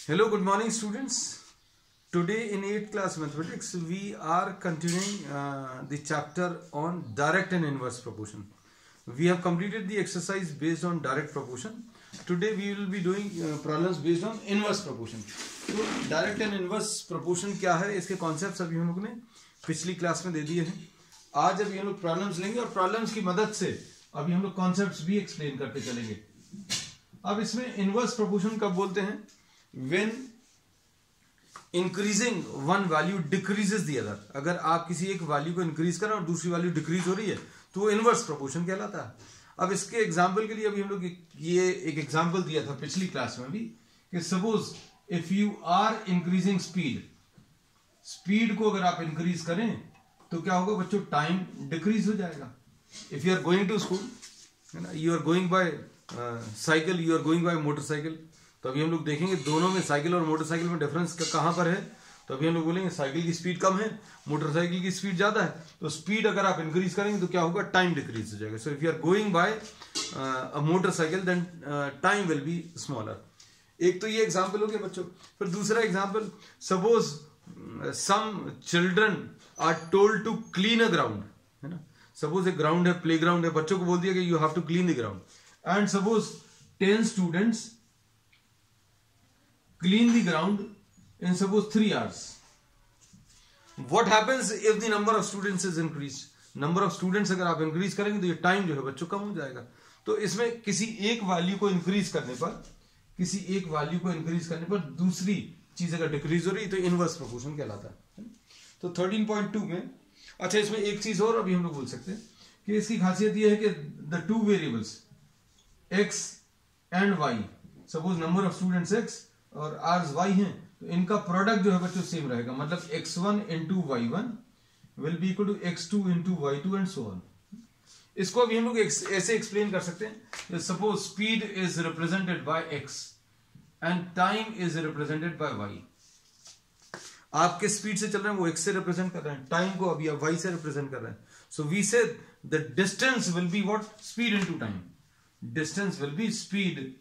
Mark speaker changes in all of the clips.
Speaker 1: Hello, good morning students. Today in 8th class mathematics we are continuing the chapter on direct and inverse proportion. We have completed the exercise based on direct proportion. Today we will be doing problems based on inverse proportion. तो direct and inverse proportion क्या है, इसके concepts अभी हम लोग ने पिछली class में दे दिए हैं. आज अभी हम लोग प्रॉब्लम्स लेंगे और प्रॉब्लम्स की मदद से अभी हम लोग कॉन्सेप्ट्स भी एक्सप्लेन करते चलेंगे. अब इसमें इनवर्स प्रोपोर्शन कब बोलते हैं? When increasing one value decreases the other. अगर आप किसी एक वैल्यू को इंक्रीज कर रहे हैं और दूसरी वैल्यू डिक्रीज हो रही है तो वो इनवर्स प्रोपोर्शन कहलाता है. अब इसके एग्जांपल के लिए अभी हम लोग ये एक एग्जांपल दिया था पिछली क्लास में भी कि suppose if you are increasing speed को अगर आप इंक्रीज करें तो क्या होगा बच्चों? टाइम डिक्रीज हो जाएगा. If you are going to school, है ना, you are going by cycle, you are going by motorcycle, तो अभी हम लोग देखेंगे दोनों में साइकिल और मोटरसाइकिल में डिफरेंस कहां पर है. तो अभी हम लोग बोलेंगे साइकिल की स्पीड कम है, मोटरसाइकिल की स्पीड ज्यादा है. तो स्पीड अगर आप इंक्रीज करेंगे तो क्या होगा? टाइम डिक्रीज हो जाएगा. So if you are going by a motorcycle then time will be smaller. एक तो ये एग्जांपल हो गया बच्चों. फिर दूसरा example, suppose some children are told to clean a ground, है ना. सपोज एक ग्राउंड है, प्ले ग्राउंड है, बच्चों को बोल दिया कि you have to clean the ground and suppose 10 students clean the ground in suppose 3 hours. What happens if the number of students is increased? Number of students अगर आप इंक्रीज करेंगे तो ये टाइम जो है बच्चों कम हो जाएगा. तो इसमें किसी एक वैल्यू को इंक्रीज करने पर दूसरी चीज अगर डिक्रीज हो रही तो इनवर्स प्रोपोर्शन कहलाता है. तो 13.2 में अच्छा इसमें एक चीज और अभी हम लोग बोल सकते हैं कि इसकी खासियत ये है कि the two variables x and y, suppose number of students x और आर्स y हैं, तो इनका प्रोडक्ट जो है बच्चों सेम रहेगा. मतलब x1 into y1 will be equal to x2 into y2 and so on. इसको अभी हम लोग ऐसे एक्सप्लेन कर सकते हैं. Suppose speed is represented by x and time is represented by y. आप किस स्पीड से चल रहे हैं वो x से रिप्रेजेंट कर रहे हैं, टाइम को अभी आप y से रिप्रेजेंट कर रहे हैं. सो वी से the distance will be what? Speed into time. Distance will be speed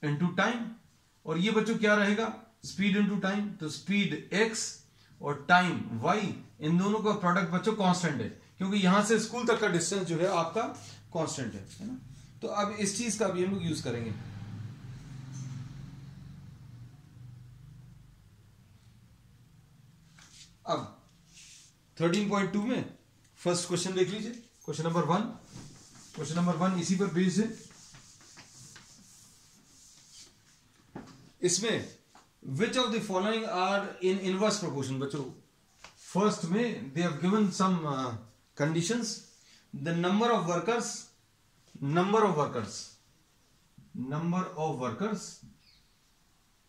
Speaker 1: into time. और ये बच्चों क्या रहेगा? Speed into time. तो स्पीड x और टाइम y, इन दोनों का प्रोडक्ट बच्चों कांस्टेंट है क्योंकि यहां से स्कूल तक का डिस्टेंस जो है आपका कांस्टेंट है ना. तो अब इस चीज का भी हम लोग यूज करेंगे. अब 13.2 में फर्स्ट क्वेश्चन देख लीजिए. क्वेश्चन नंबर 1 इसी पर बेस्ड है. इसमें which of the following are in inverse proportion. बच्चों फर्स्ट में they have given some conditions. The number of workers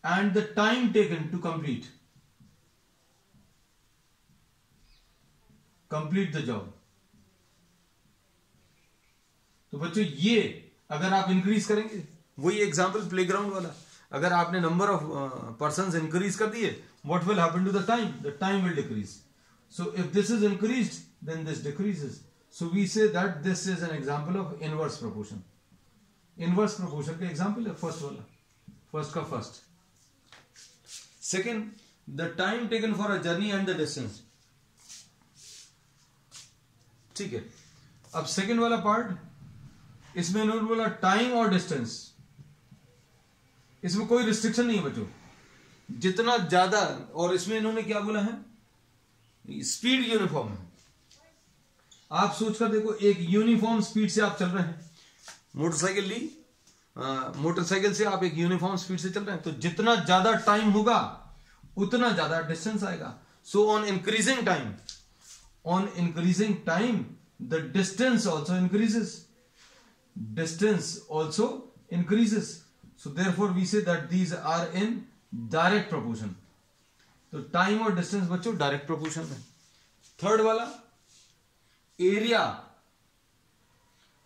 Speaker 1: and the time taken to complete the job. तो बच्चों ये अगर आप इंक्रीज करेंगे, वही एग्जांपल प्लेग्राउंड वाला, अगर आपने नंबर ऑफ पर्सन्स इंक्रीज कर दिए, what will happen to the time? The time will decrease. So if this is increased then this decreases. So we say that this is an example of inverse proportion. Inverse proportion का example है first वाला, first. Second, the time taken for a journey and the distance. ठीक है. अब second वाला part, इसमें इन्होंने बोला टाइम और डिस्टेंस, इसमें कोई रिस्ट्रिक्शन नहीं है बच्चों, जितना ज्यादा. और इसमें इन्होंने क्या बोला है? स्पीड यूनिफॉर्म है. आप सोचकर देखो, एक यूनिफॉर्म स्पीड से आप चल रहे हैं, मोटरसाइकिल से आप एक यूनिफॉर्म स्पीड से चल रहे हैं, तो जितना ज्यादा टाइम होगा उतना ज्यादा डिस्टेंस आएगा. So on increasing time the distance also increases. So therefore we say that these are in direct proportion. तो टाइम और डिस्टेंस बच्चों डायरेक्ट प्रोपोर्शन में. थर्ड वाला, area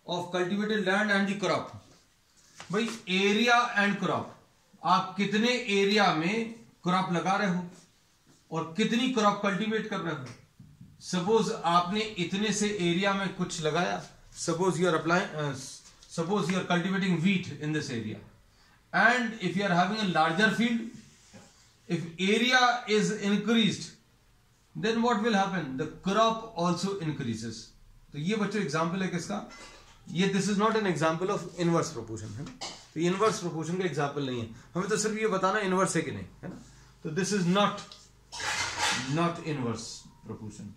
Speaker 1: of cultivated land and the crop. भाई area and crop, आप कितने area में crop लगा रहे हो और कितनी क्रॉप कल्टीवेट कर रहे हो. सपोज आपने इतने से एरिया में कुछ लगाया, suppose you are cultivating wheat in this area, and if you are having a larger field if area is increased then what will happen, the crop also increases. तो ये बच्चों एग्जाम्पल है किसका, ये this is not an example of inverse proportion, है ना, तो ये इनवर्स प्रोपोर्शन का एग्जाम्पल नहीं है, हमें तो सिर्फ ये बताना इनवर्स है कि नहीं, है ना, तो this is not inverse proportion.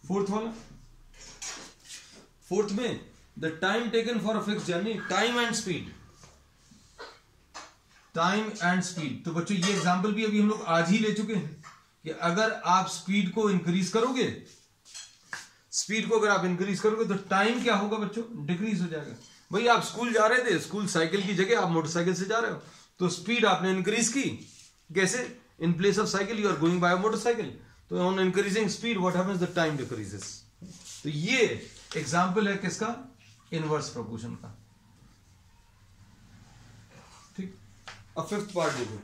Speaker 1: Fourth वाला, फोर्थ में the time taken for a fix journey, time and speed, time and speed. तो बच्चों ये एग्जाम्पल भी अभी हम लोग आज ही ले चुके हैं कि अगर आप स्पीड को इंक्रीज करोगे, स्पीड को अगर आप इंक्रीज करोगे तो टाइम क्या होगा बच्चों, डिक्रीज हो जाएगा. भाई आप स्कूल जा रहे थे, स्कूल साइकिल की जगह आप मोटरसाइकिल से जा रहे हो, तो स्पीड आपने इंक्रीज की, कैसे, in place of cycle you are going by motorcycle, तो on increasing speed what happens, the time decreases. तो ये एग्जांपल है किसका, इनवर्स प्रोपोर्शन का. ठीक. अब फिफ्थ पार्ट देखो,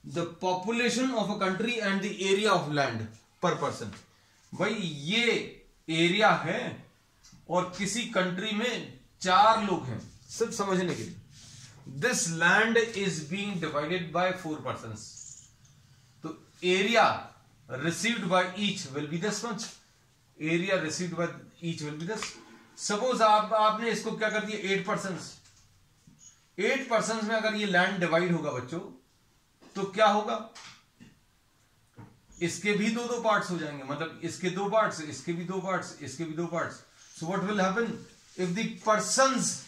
Speaker 1: the population of a country and the area of land पर पर्सन. भाई ये एरिया है और किसी कंट्री में 4 लोग हैं, सिर्फ समझने के लिए. This land is being divided by 4 persons. तो area received by each will be this much, area received by each will be this. Suppose आपने इसको क्या कर दिया, 8 पर्सन्स. 8 पर्सन्स में अगर ये लैंड डिवाइड होगा बच्चों तो क्या होगा, इसके भी 2 पार्ट्स हो जाएंगे, मतलब इसके 2 पार्ट्स, इसके भी 2 पार्ट्स, इसके भी 2 parts. So what will happen, if the persons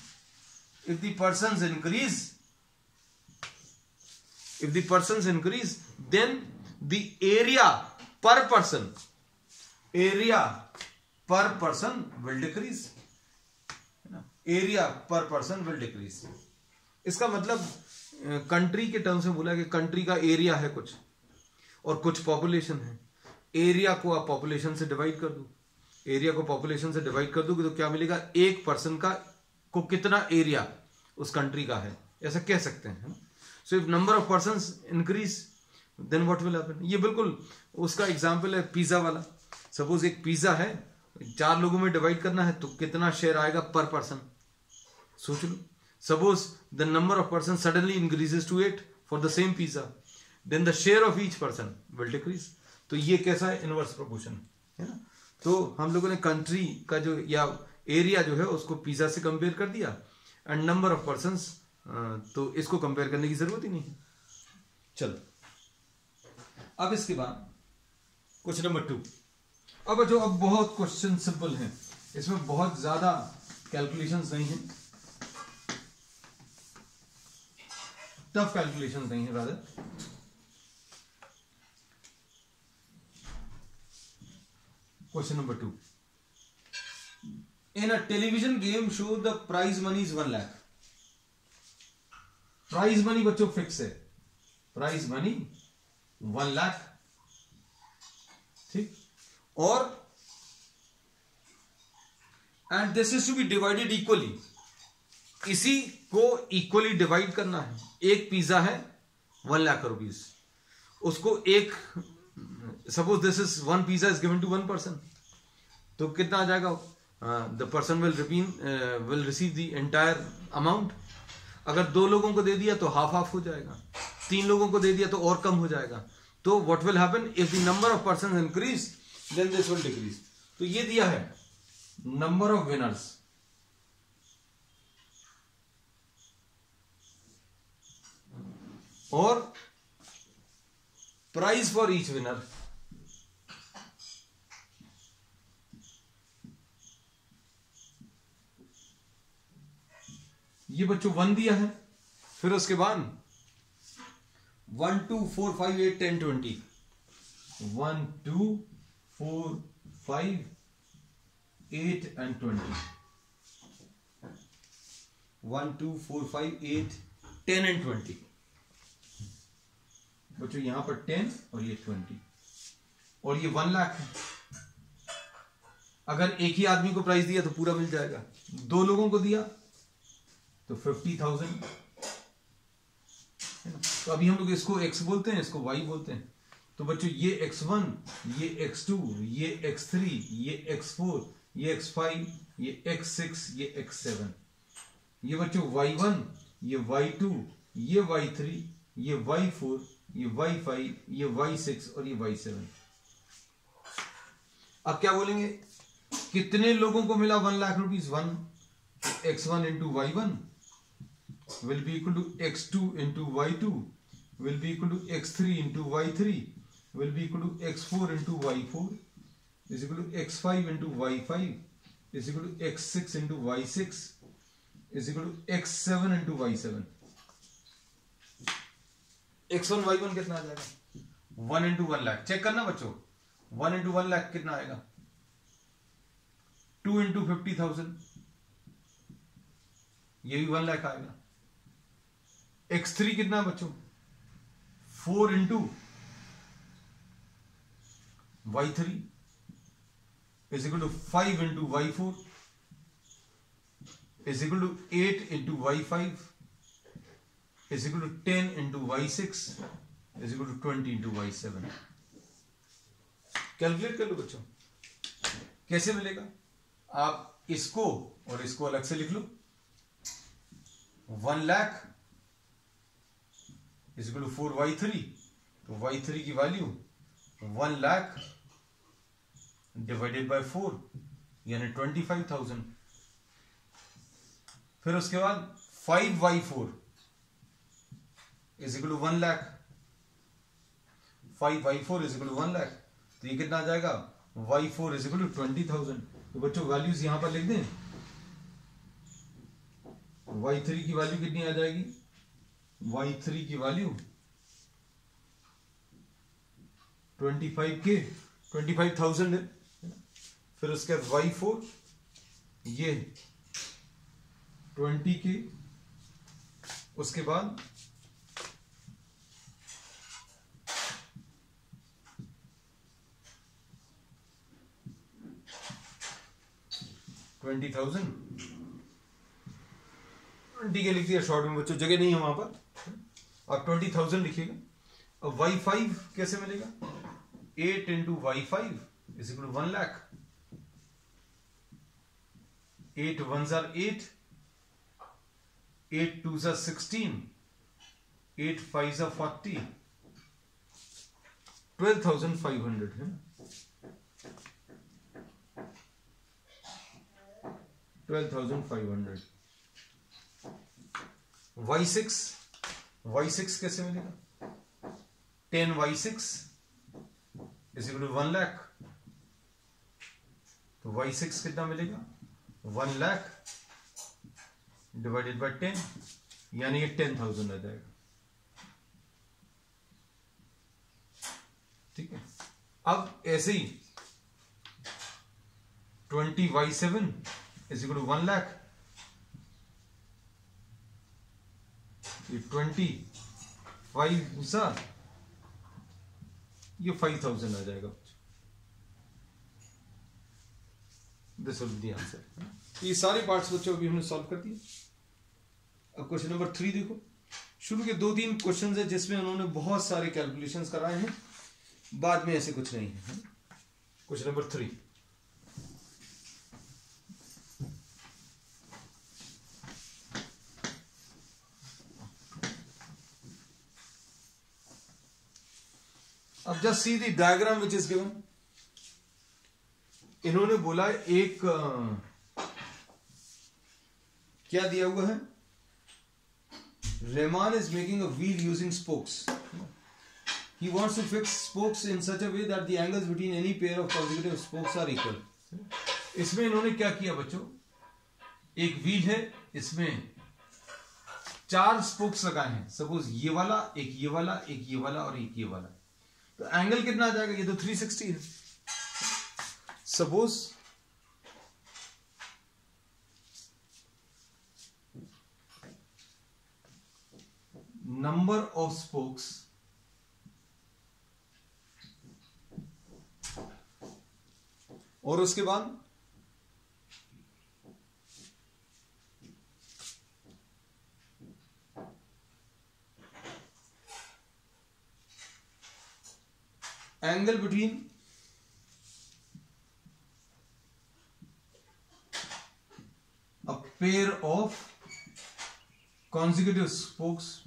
Speaker 1: increase then the area per person will decrease, area per person will decrease. इसका मतलब कंट्री के टर्म्स में बोला कि कंट्री का एरिया है कुछ और कुछ पॉपुलेशन है, एरिया को आप पॉपुलेशन से डिवाइड कर दो, एरिया को पॉपुलेशन से डिवाइड कर दोगे तो क्या मिलेगा, एक पर्सन का को कितना एरिया उस कंट्री का है, ऐसा कह सकते हैं. So if number of persons increase then what will happen. ये बिल्कुल उसका एग्जांपल है पिज्जा वाला. सपोज एक पिज्जा है, 4 लोगों में डिवाइड करना है तो कितना शेयर आएगा पर पर्सन, सोच लो. Suppose the number of persons suddenly increases to 8 for the same pizza, then the share of each person will decrease. तो ये कैसा है, इनवर्स प्रोपोर्शन है ना. तो हम लोगों ने कंट्री का जो या एरिया जो है उसको पिज्जा से कंपेयर कर दिया एंड नंबर ऑफ पर्सन्स, तो इसको कंपेयर करने की जरूरत ही नहीं है. चलो अब इसके बाद क्वेश्चन नंबर 2. अब जो अब बहुत क्वेश्चन सिंपल हैं, इसमें बहुत ज्यादा कैलकुलेशंस नहीं है, टफ कैलकुलेशन नहीं है rather. Question number 2. In a television game show the prize money is 1 lakh. Prize money बच्चों फिक्स है, प्राइज मनी 1 लाख. ठीक. और and this is to be divided equally, इसी को इक्वली डिवाइड करना है. एक पिज्जा है 1 लाख रुपीज, उसको एक, suppose this is 1 pizza is given to 1 person, तो कितना आ जाएगा, the person will receive the entire amount. अगर 2 लोगों को दे दिया तो हाफ हो जाएगा, 3 लोगों को दे दिया तो और कम हो जाएगा. तो what will happen, if the number of person increase then this will decrease. तो ये दिया है नंबर ऑफ विनर्स, और प्राइस फॉर ईच विनर. ये बच्चों 1 दिया है, फिर उसके बाद 1 2 4 5 8 10 20, 1 2 4 5 8 and 20, 1 2 4 5 8 10 and 20. बच्चों यहां पर 10 और ये 20 और ये 1 लाख है. अगर एक ही आदमी को प्राइस दिया तो पूरा मिल जाएगा, 2 लोगों को दिया तो 50,000 है ना. तो अभी हम लोग इसको x बोलते हैं, इसको y बोलते हैं. तो बच्चों ये x1, ये x2, ये x3, ये x4, ये x5, ये x6, ये x7, ये बच्चों y1, ये y2, ये y3, ये y4, ये y5, ये y6 और ये y7। अब क्या बोलेंगे, कितने लोगों को मिला 1 lakh rupees? 1, x1 into y1 will be equal to x2 into y2 will be equal to x3 into y3 will be equal to x4 into y4 is equal to x5 into y5 is equal to x6 into y6 is equal to x7 into y7। x1 y1 कितना आ जाएगा? 1 into 1 lakh. Check करना बच्चों, 1 into 1 lakh कितना आएगा? 2 into 50,000, ये भी 1 लाख आएगा। x3 कितना बच्चों? 4 into y3 is equal to 5 into y4 is equal to 8 into y5 is equal to 10 into y6 is equal to 20 into y7। Calculate कर लो बच्चों, कैसे मिलेगा? आप इसको और इसको अलग से लिख लो। 1 lakh is equal to 4y3, तो y3 की वैल्यू 1 लाख डिवाइडेड बाय 4 यानी 25,000। फिर उसके बाद 5y4 is equal to 1 lakh, 5y4 is equal to 1 lakh, तो ये कितना आ जाएगा? y4 is equal to 20,000। तो बच्चों वैल्यूज यहां पर लिख दें। y3 की वैल्यू कितनी आ जाएगी? y3 की वैल्यू 25,000 है। फिर उसके बाद y4 ये 20K, उसके बाद $20,000 20 के लिख दिया शॉर्ट में बच्चों, जगह नहीं है वहां पर, आप 20,000 लिखिएगा। अब y5 कैसे मिलेगा? 8 into y5 is equal to 1 lakh. 8 1s are 8, 8 2s are 16, 8 5s are 40, 12,500 है ना, 12,500। y6 कैसे मिलेगा? 10y6 is equal to 1 lakh, तो y6 कितना मिलेगा? 1 लाख डिवाइडेड बाय 10 यानी ये 10,000 आ जाएगा। ठीक है। अब ऐसे ही 20y7 is equal to 1 lakh, ये 25 सा ये 5,000 आ जाएगा। This will be the answer. ये सारे पार्ट्स बच्चों अभी हमने सॉल्व कर दिए। अब क्वेश्चन नंबर 3 देखो। शुरू के 2-3 क्वेश्चंस है जिसमें उन्होंने बहुत सारे कैलकुलेशंस कराए हैं, बाद में ऐसे कुछ नहीं है। क्वेश्चन नंबर 3, अब just see the diagram which is given. इन्होंने बोला एक क्या दिया हुआ है, Rahman is making a wheel using spokes. He wants to fix spokes in such a way that the angles between any pair of consecutive spokes are equal. इसमें इन्होंने क्या किया बच्चों, एक व्हील है, इसमें 4 स्पोक्स लगाए हैं। सपोज ये वाला, एक ये वाला, एक ये वाला और एक ये वाला, तो एंगल कितना आ जाएगा? ये तो 360 है। सपोज नंबर ऑफ स्पोक्स और उसके बाद angle between a pair of consecutive spokes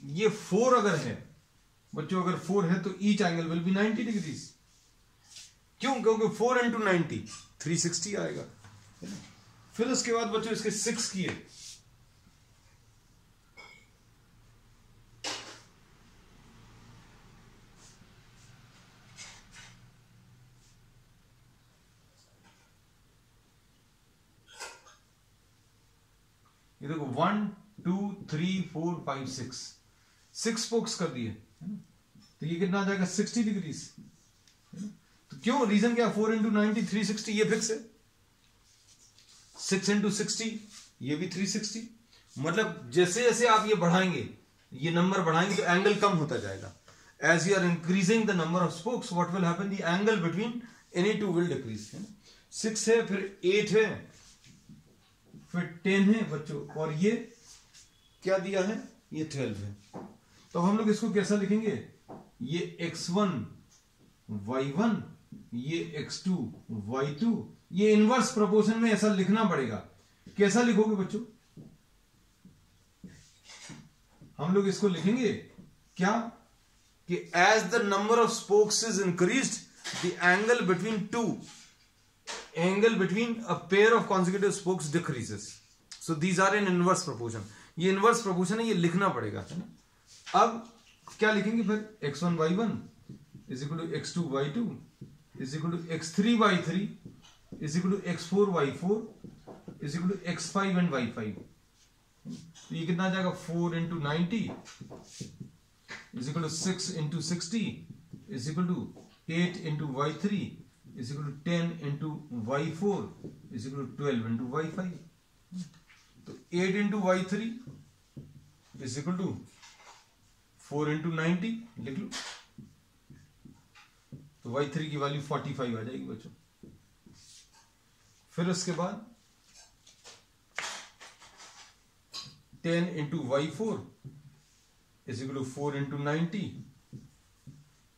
Speaker 1: ये 4 अगर है बच्चों, अगर 4 है तो each angle will be 90 degrees. क्यों? क्योंकि 4 इंटू 90 360 आएगा। फिर उसके बाद बच्चों इसके 6 किए, ये देखो 1 2 3 4 5 6 स्पोक्स कर दिए, तो ये कितना आ जाएगा 60 डिग्रीज। तो क्यों? रीजन क्या? 4 इंटू 90 360, ये फिक्स है। 6 इंटू 60 ये भी 360। मतलब जैसे जैसे आप ये बढ़ाएंगे, ये नंबर बढ़ाएंगे तो एंगल कम होता जाएगा। As you are increasing the number of spokes what will happen, the angle between any two will decrease. 6 है, फिर 8 है, फिर 10 है बच्चों, और ये क्या दिया है? ये 12 है। तो हम लोग इसको कैसा लिखेंगे? ये x1 y1, ये x2 y2, ये इनवर्स प्रोपोर्शन में ऐसा लिखना पड़ेगा। कैसा लिखोगे बच्चों? हम लोग इसको लिखेंगे क्या कि as the number of spokes is increased the angle between a pair of consecutive spokes decreases. So these are in inverse proportion. ये इनवर्स प्रोपोर्शन है, ये लिखना पड़ेगा, है ना। अब क्या लिखेंगे फिर? x1 y1 is equal to x2 y2 is equal to x3 y3 is equal to x4 y4 is equal to x5 and y5। तो ये कितना आ जाएगा? 4 into 90 is equal to 6 into 60 is equal to 8 into y3 is equal to 10 into y4 is equal to 12 into y5. तो 8 into y3 is equal to 4 into 90 लिख लो। तो y3 की value 45 आ जाएगी बच्चों। फिर उसके बाद 10 into y4 is equal to 4 into 90,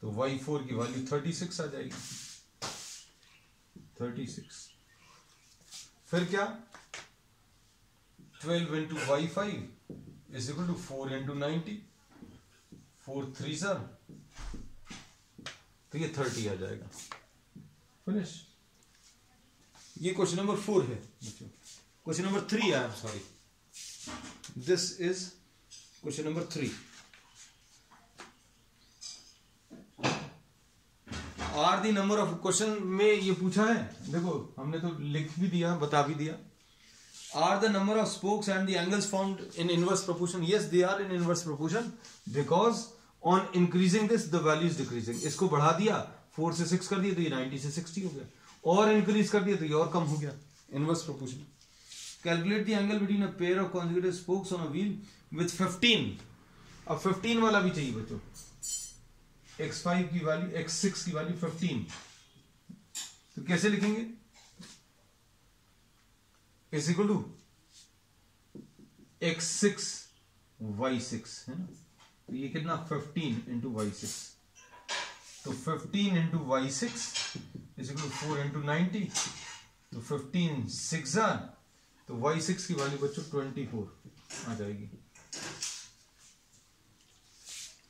Speaker 1: तो y4 की वैल्यू 36 आ जाएगी। 36। फिर क्या? 12 into y5 is equal to 4 into 90, 4 3 sir, तो ये 30 आ जाएगा। फिनिश। ये क्वेश्चन नंबर 4 है। क्वेश्चन नंबर 3 है, sorry, this is question number 3। Are the number of question में ये पूछा है, देखो हमने तो लिख भी दिया, बता भी दिया। Are the number of spokes and the angles found in inverse proportion? Yes, they are in inverse proportion because on increasing this the value is decreasing. इसको बढ़ा दिया, 4 से 6 कर दिया तो ये 90 से 60 हो गया, और इंक्रीज कर दिया तो ये और कम हो गया। Inverse proportion. Calculate the angle between a pair of consecutive spokes on a wheel with 15। अब 15 वाला भी चाहिए बच्चों। x5 की वैल्यू, x6 की वैल्यू 15, तो कैसे लिखेंगे? Is equal to x6 y6, है ना। तो ये कितना? 15 इंटू y6, तो 15 into y6 is equal to 4 into 90, तो 15 6 जार, तो y6 की वैल्यू बच्चों 24 आ जाएगी।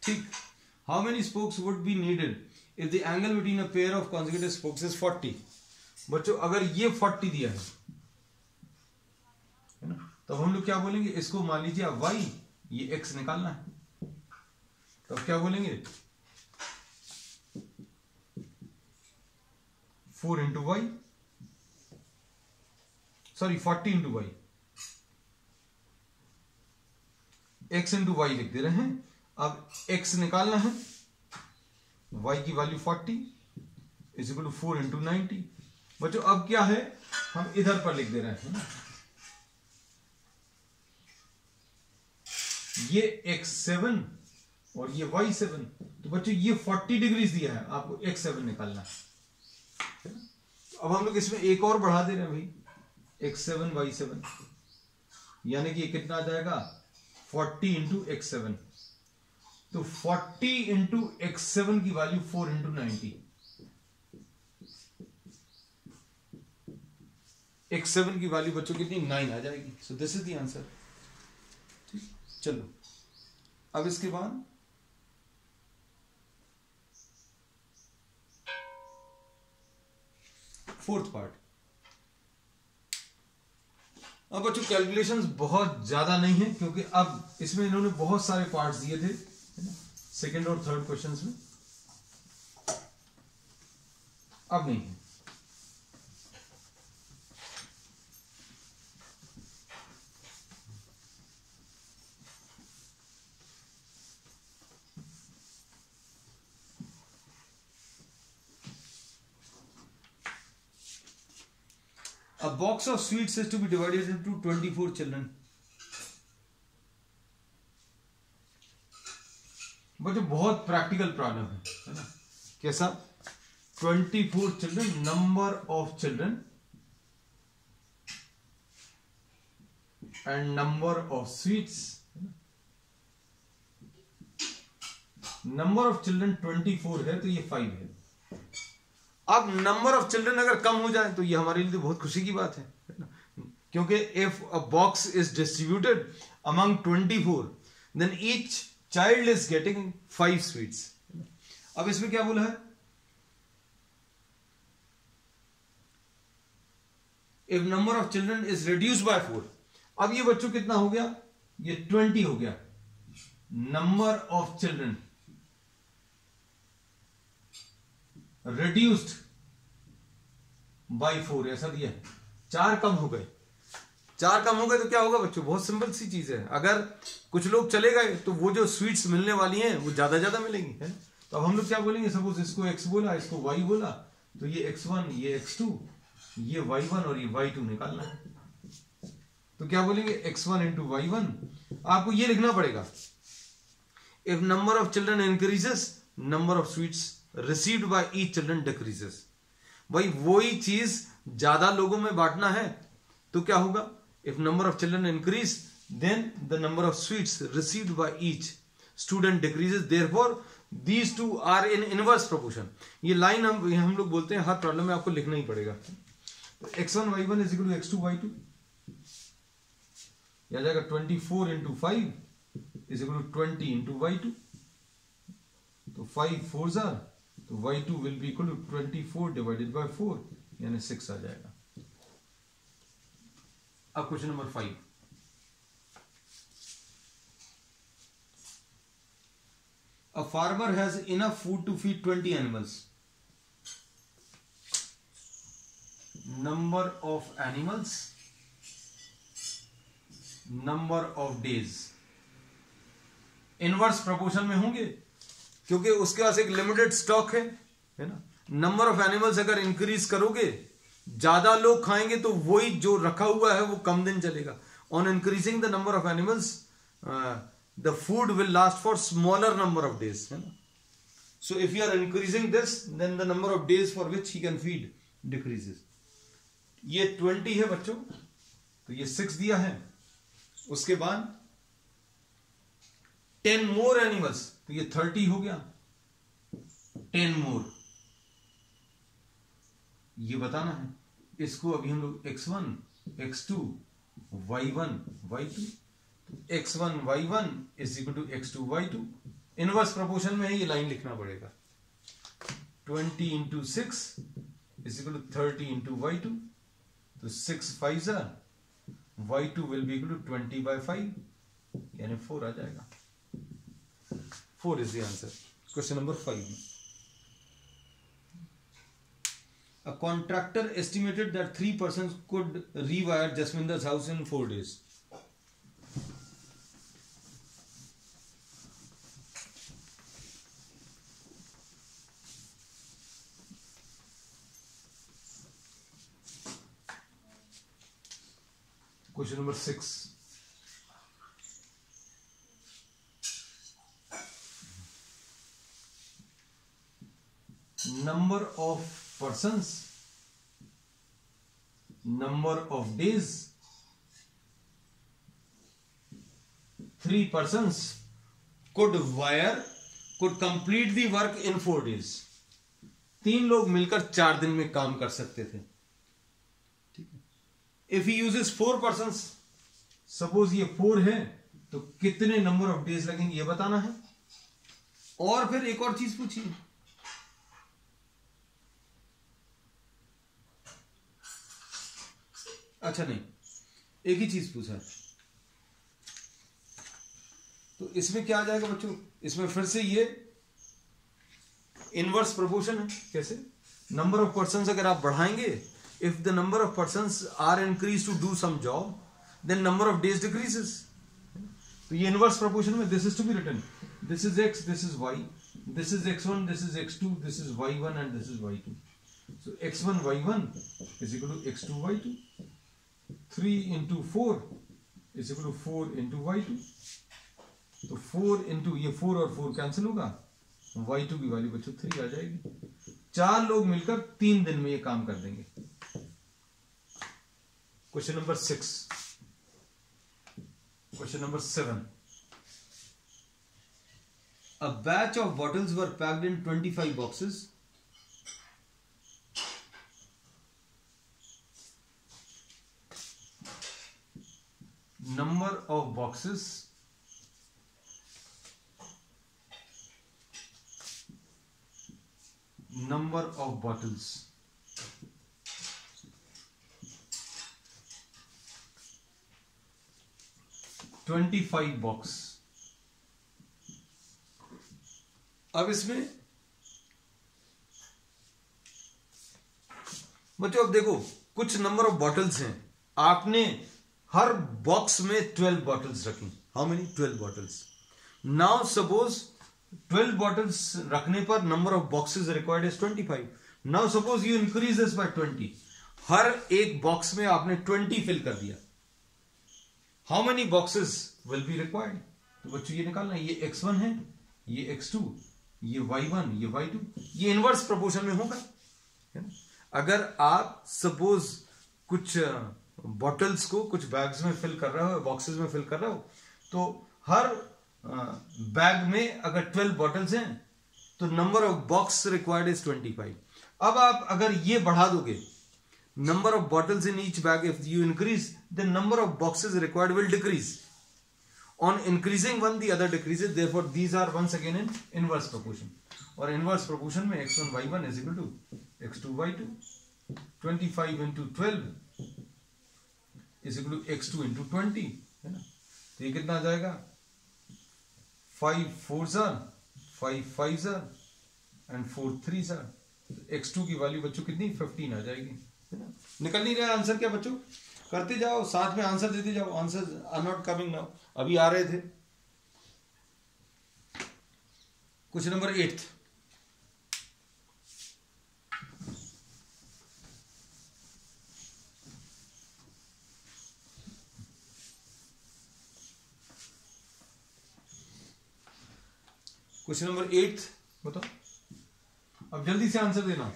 Speaker 1: ठीक। How many spokes would be needed if the angle between a pair of consecutive spokes is 40? बच्चों अगर ये 40 दिया है ना, तो हम लोग क्या बोलेंगे? इसको मान लीजिए y, ये x निकालना है, तो क्या बोलेंगे? 4 into y, sorry 40 into y, x into y लिख दे रहे हैं। अब x निकालना है, y की value 40 is equal to 4 into 90। बच्चों अब क्या है? हम इधर पर लिख दे रहे हैं, ये x7 और ये y7। तो बच्चों ये 40 डिग्रीज दिया है, आपको x7 निकालना है। अब हम लोग इसमें एक और बढ़ा दे रहे हैं भाई, x7 y7, यानी कि ये कितना आ जाएगा? 40 इंटू x7। तो 40 इंटू x7 की वैल्यू 4 इंटू 90। x7 की वैल्यू बच्चों कितनी? 9 आ जाएगी। So this is the answer. ठीक, चलो अब इसके बाद फोर्थ पार्ट। अब बच्चों कैलकुलेशंस बहुत ज्यादा नहीं है, क्योंकि अब इसमें इन्होंने बहुत सारे पार्ट्स दिए थे, है ना, सेकेंड और थर्ड क्वेश्चंस में। अब नहीं है। A box of sweets is to be divided into 24 children. बच्चों बहुत प्रैक्टिकल प्रॉब्लम है ना। कैसा? 24 children, number of children and number of sweets. Number of children 24 है, तो ये 5 है। अब नंबर ऑफ चिल्ड्रन अगर कम हो जाए तो ये हमारे लिए तो बहुत खुशी की बात है ना, क्योंकि if a box is distributed among 24 then each child is getting 5 sweets. अब इसमें क्या बोला है? If number of children is reduced by 4। अब ये बच्चों कितना हो गया? ये 20 हो गया। Number of children reduced by 4, ऐसा दिया है। 4 कम हो गए। 4 कम हो गए तो क्या होगा बच्चों? बहुत सिंपल सी चीज है। अगर कुछ लोग चले गए तो वो जो स्वीट्स मिलने वाली हैं वो ज्यादा मिलेंगी, है ना। तो अब हम लोग क्या बोलेंगे? सपोज इसको x बोला, इसको y बोला, तो ये x1, ये x2, ये y1 और ये y2 निकालना है। तो क्या बोलेंगे? x1 into y1। आपको ये लिखना पड़ेगा, if number of children increases number of sweets received by each children decreases. भाई वही चीज ज्यादा लोगों में बांटना है तो क्या होगा? If number of children increase then the number of sweets received by each student decreases, therefore these two are in inverse proportion. ये लाइन हम लोग बोलते हैं, हर प्रॉब्लम में आपको लिखना ही पड़ेगा। तो x1 y1 is equal to x2 y2, यह आ जाएगा 24 into 5 is equal to 20 into y2। तो 5 4s are, तो y2 will be equal to 24 divided by 4, यानी 6 आ जाएगा। अब question number 5। A farmer has enough food to feed 20 animals. Number of animals, number of days inverse proportion में होंगे, क्योंकि उसके पास एक लिमिटेड स्टॉक है ना। नंबर ऑफ एनिमल्स अगर इंक्रीज करोगे, ज्यादा लोग खाएंगे तो वही जो रखा हुआ है वो कम दिन चलेगा। On increasing the number of animals the food will last for smaller number of days, है ना। So if you are increasing this then the number of days for which he can feed decreases. ये 20 है बच्चों, तो ये 6 दिया है। उसके बाद 10 मोर एनिमल्स, तो ये 30 हो गया। 10 मोर ये बताना है। इसको अभी हम लोग x1, x2, y1, y2, तो x1 y1 is equal to x2 y2। Inverse proportion में है, ये लाइन लिखना पड़ेगा। 20 into 6 is equal to 30 into y2, तो 6 5s are, y2 will be equal to 20/5, यानी 4 आ जाएगा। 4 is the answer. Question number 5. A contractor estimated that 3 persons could rewire Jasminder's house in 4 days. Question number 6. Number of persons, number of days, 3 persons could complete the work in 4 days. 3 लोग मिलकर 4 दिन में काम कर सकते थे, ठीक है। If he uses 4 persons, suppose ये 4 है तो कितने नंबर ऑफ डेज लगेंगे ये बताना है। और फिर एक और चीज पूछिए, अच्छा नहीं, एक ही चीज पूछा है, तो इसमें क्या आ जाएगा बच्चों, इसमें फिर से ये इनवर्स प्रोपोर्शन है। कैसे? नंबर ऑफ पर्सन्स अगर आप बढ़ाएंगे, if the number of persons are increase to do some job, then number of days decreases. तो ये इनवर्स प्रोपोर्शन में this is to be written, this is x, this is y, this is x1, this is x2, this is y1 and this is y2। So x1 y1 is equal to x2 y2, 3 into 4 is equal to 4 into y2। तो 4 into ये 4 और 4 cancel होगा, y2 की value बच्चों 3 आ जाएगी। 4 लोग मिलकर 3 दिन में ये काम कर देंगे। Question number 6, question number 7। A batch of bottles were packed in 25 boxes. Number of boxes number of bottles, $25 box। अब इसमें बच्चों अब देखो कुछ नंबर ऑफ बॉटल्स हैं, आपने हर बॉक्स में 12 बॉटल्स रखी। How many? 12 bottles. Now suppose 12 bottles रखने पर number of boxes required is 25। Now suppose you increase this by 20, हर एक बॉक्स में आपने 20 फिल कर दिया। How many boxes will be required? तो बच्चों ये निकालना है, ये x1 है, ये x2, ये y1, ये y2, ये इनवर्स प्रोपोर्शन में होगा, है ना। अगर आप सपोज कुछ बॉटल्स को कुछ बैग्स में फिल कर रहे हो, बॉक्सेस में फिल कर रहे हो, तो हर बैग में अगर 12 बॉटल्स हैं तो number of box required is 25। अब आप अगर ये बढ़ा दोगे, number of bottles in each bag, if you increase the number of boxes required will decrease. On increasing one, the other decreases. Therefore, these are once again in inverse proportion. और inverse proportion में x1 y1 is equal to x2 y2. 25 into 12 is equal to x2 into 20, है ना। तो ये कितना आ जाएगा? 5 4s are 5 5s are and 4 3s are। x2 की वैल्यू बच्चों कितनी? 15 आ जाएगी, है ना। निकल नहीं रहा आंसर क्या बच्चों? करते जाओ, साथ में आंसर देते जाओ। Answer are not coming now, अभी आ रहे थे। Question number 8। क्वेश्चन नंबर 8 बताओ, अब जल्दी से आंसर देना।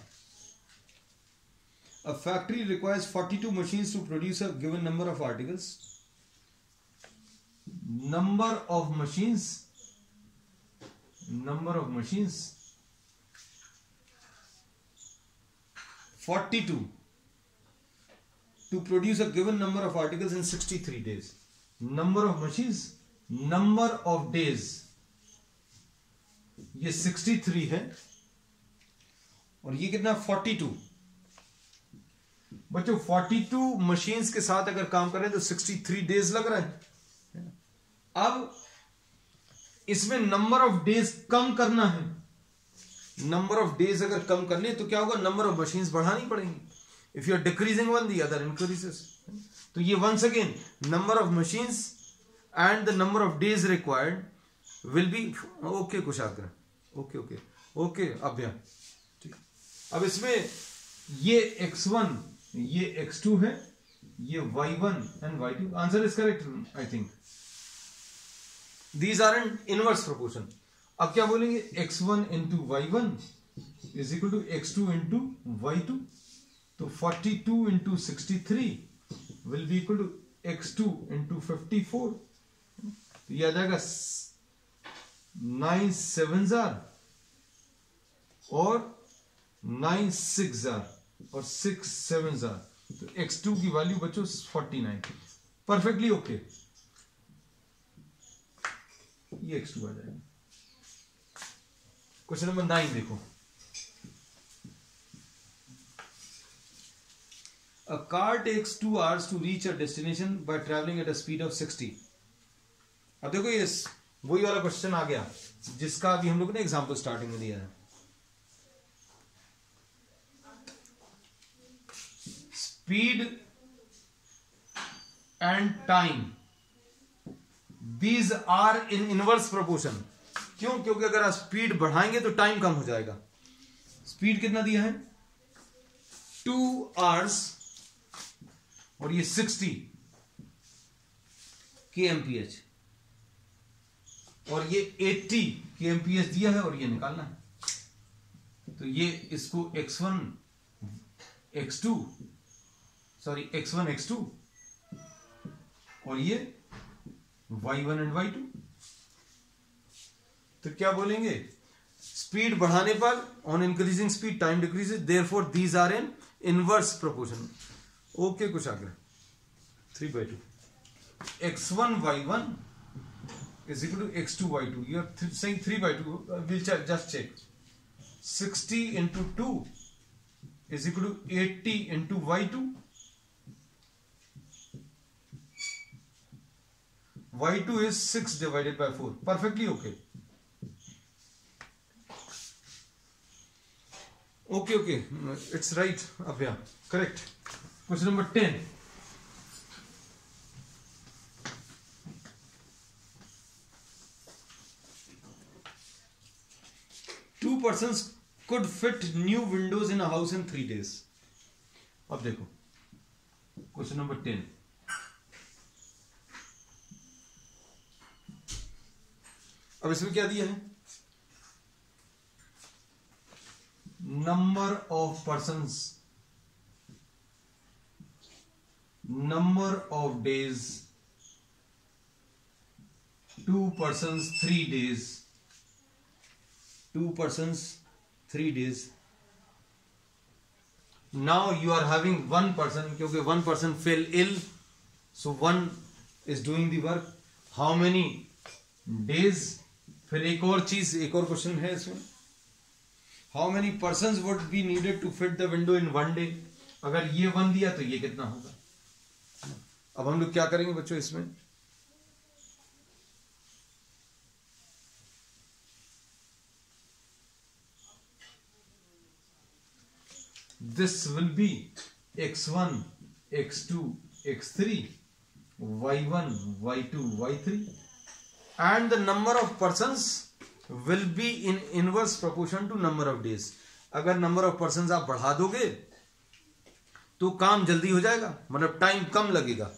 Speaker 1: A factory requires 42 machines to produce a given number of articles. Number of machines 42 to produce a given number of articles in 63 days. Number of machines, number of days, ये 63 है और ये कितना? 42। बच्चों 42 मशीन्स के साथ अगर काम करें तो 63 डेज लग रहा है। अब इसमें नंबर ऑफ डेज कम करना है। नंबर ऑफ डेज अगर कम करने तो क्या होगा? नंबर ऑफ मशीन्स बढ़ानी पड़ेंगी। If you are decreasing one, the other increases. तो ये once again number of machines and the number of days required will be okay. Kushagra okay okay okay अभ्या ठीक। अब इसमें ये x1, ये x2 है, ये y1 and y2। Answer is correct I think. These are in inverse proportion. अब क्या बोलेंगे? x1 into y1 is equal to x2 into y2। तो 42 इंटू 63 will be equal to x2 into 54। तो ये आ जाएगा 9 7s are और 9 6s are और 6 7s are। तो x2 की वैल्यू बच्चों 49। Perfectly okay. ये x2 आ जाएगा। क्वेश्चन नंबर 9 देखो, A car takes 2 hours to reach a destination by traveling at a speed of 60. अब देखो ये वही वाला क्वेश्चन आ गया जिसका अभी हम लोग ने एग्जाम्पल स्टार्टिंग में दिया है। Speed and time, these are in inverse proportion. क्यों? क्योंकि अगर आप स्पीड बढ़ाएंगे तो टाइम कम हो जाएगा। स्पीड कितना दिया है? 2 hours और ये 60 kmph और ये 80 kmph दिया है और ये निकालना है। तो ये इसको x1 x2 और ये y1 एंड y2। तो क्या बोलेंगे? स्पीड बढ़ाने पर on increasing speed time decreases, therefore these are in inverse proportion. Okay, कुछ आगे 3/2 x1 y1 is equal to x2 y2. You are saying 3/2. We'll just check. 60 into 2 is equal to 80 into y2. y2 is 6 divided by 4. Perfectly okay. Okay. It's right up here. Correct. Question number 10. Two persons could fit new windows in a house in 3 days. अब देखो question number 10। अब इसमें क्या दिया है? Number of persons, number of days, 2 persons 3 days, 2 persons 3 days. Now you are having 1 person, क्योंकि 1 person fell ill, so 1 is doing the work. How many days? फिर एक और चीज, एक और क्वेश्चन है इसमें, how many persons would be needed to fit the window in 1 day? अगर ये 1 दिया तो ये कितना होगा? अब हम लोग क्या करेंगे बच्चों इसमें? This will B x1 x2 x3 y1 y2 y3 and the number of persons will be in inverse proportion to number of days. अगर number of persons आप बढ़ा दोगे तो काम जल्दी हो जाएगा, मतलब टाइम कम लगेगा।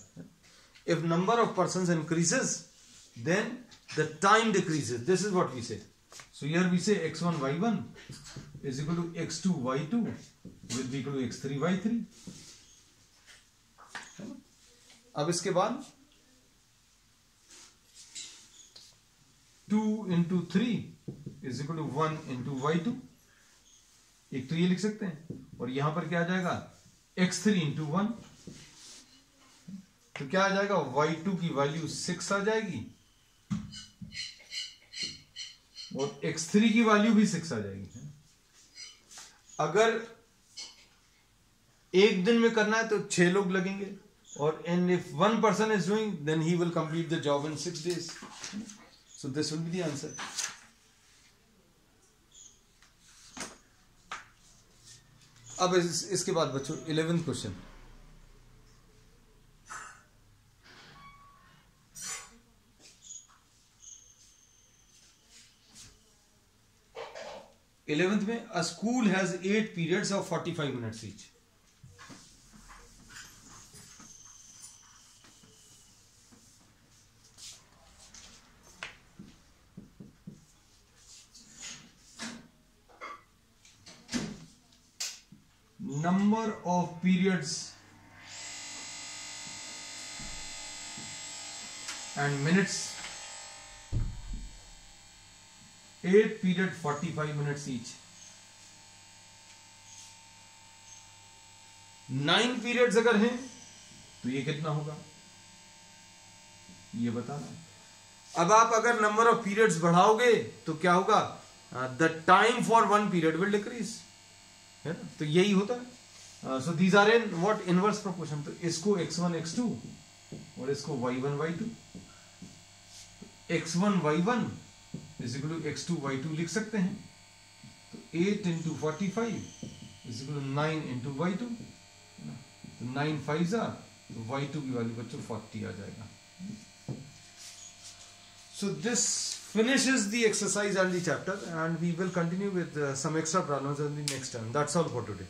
Speaker 1: If number of persons increases, then the time decreases. This is what we say. So here we say x1 y1 is equal to x2 y2 will be equal to x3 y3. अब इसके बाद 2 into 3 is equal to 1 into y2. एक तो ये लिख सकते हैं और यहां पर क्या आ जाएगा? x3 into 1. तो क्या आ जाएगा? y2 की वैल्यू 6 आ जाएगी और x3 की वैल्यू भी 6 आ जाएगी। अगर एक दिन में करना है तो 6 लोग लगेंगे और and if 1 person is doing, then he will complete the job in 6 days. So this will be the answer. अब इसके बाद बच्चों 11th क्वेश्चन। इलेवेंथ में a school has 8 periods of 45 minutes each. Number of periods and minutes, 8 period 45 minutes each. 9 periods अगर हैं तो ये कितना होगा ये बताना। अब आप अगर नंबर ऑफ पीरियड्स बढ़ाओगे तो क्या होगा, the time for one period will decrease, है ना। तो यही होता है। So these are in what, inverse proportion. तो इसको x1 x2 और इसको y1 y2, x1 y1 is equal to x2 y2 लिख सकते हैं। तो 8 into 45 is equal to 9 into y2, तो 9 5 तो y2 की वैल्यू बच्चों 40 आ जाएगा। So this finishes the exercise and the chapter, and we will continue with some extra problems in the next term. That's all for today.